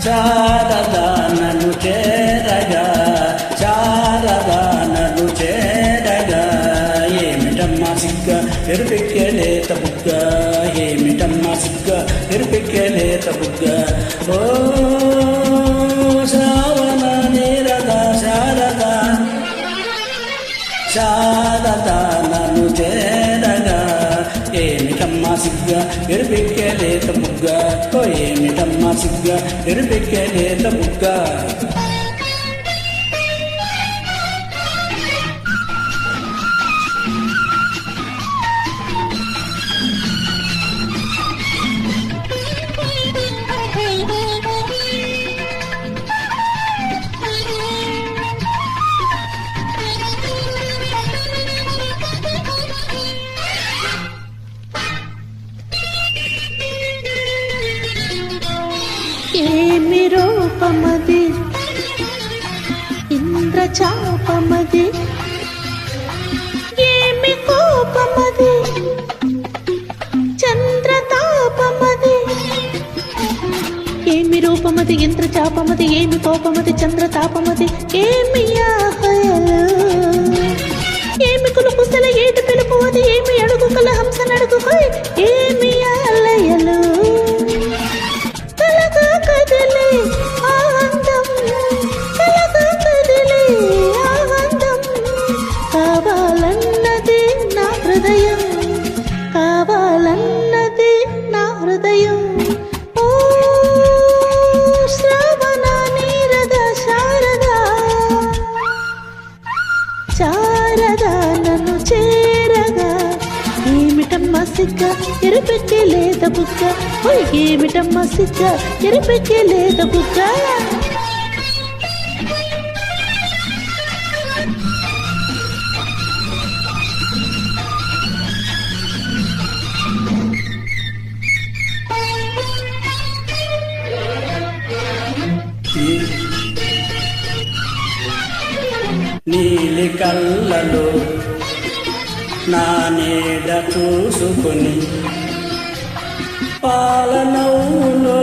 శారదా నన్ను చేరగా, శారదా నన్ను చేరగా, ఏమిటమ్మా సిగ్గ ఎరుపెక్కేలేత బుగ్గ, ఏమిటమ్మా సిగ్గ ఎరుపెక్కేలేత బుగ్గ. ఓ శ్రావణ నీరదా శారదా, శారదా నన్ను చేరగా, ఏమిటమ్మా సిగ్గ ఎరుపెక్కేలేత బుగ్గ, ఓ ఏమిటమ్మా సిగ్గ ఎరుపెక్కేలేత బుగ్గ. ఏమి రూపమది ఇంద్రచాపమది, ఏమి కోపమది చంద్రతాపమది. ఏమి రూపమది ఇంద్రచాపమది, ఏమి కోపమది చంద్రతాపమది, ఏమి ఆహయలు ఏమి కులుకుసల ఏటి పిలుపు అది, ఏమి అడుగు కల హంస నడుగు, ఏమి అలయలు కలగా కదిలే ఆనందం, కలగా కదిలే ఆనందం. కావాలన్నది నా హృదయం, కావాలన్నది నా హృదయం. ఓ శ్రావణ నీరద శారదా, శారదా నన్ను చేరగా, ఏమిటమ్మా సిగ్గ ఎరుపెక్కేలేత బుగ్గ, ఓయ్ ఏమిటమ్మా సిగ్గ ఎరుపెక్కేలేత బుగ్గ. నీలి కళ్ళలో నా నీడ చూసుకొని, పాల నవ్వులో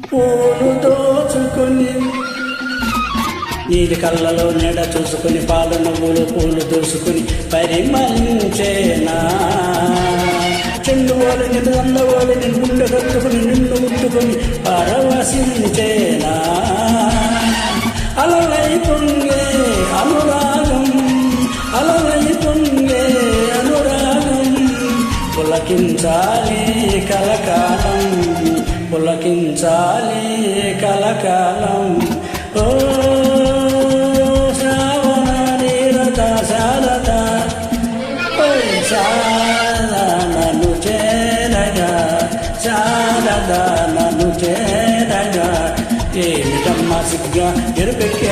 పూలు దోచుకొని, నీలి కళ్ళలో నీడ చూసుకొని, పాల నవ్వులు పూలు దోసుకొని, పరిమళించేనా చెండు వాళ్ళు నిన్ను అందవాళ్ళు నిన్ను గుండె కట్టుకుని, నిన్ను ముట్టుకొని పరవశించేనా. అలలై పొంగే అనురాగం, అలలై పొంగే అనురాగం, పులకించాలి కలకాలం, పులకించాలి కలకాలం. ఓ శ్రావణ నీరద శారదా, ఓ శారదా నన్ను చేరగా, శారదా నన్ను చేరగా, ఏమిటమ్మా సిగ్గ ఎరుపెక్కే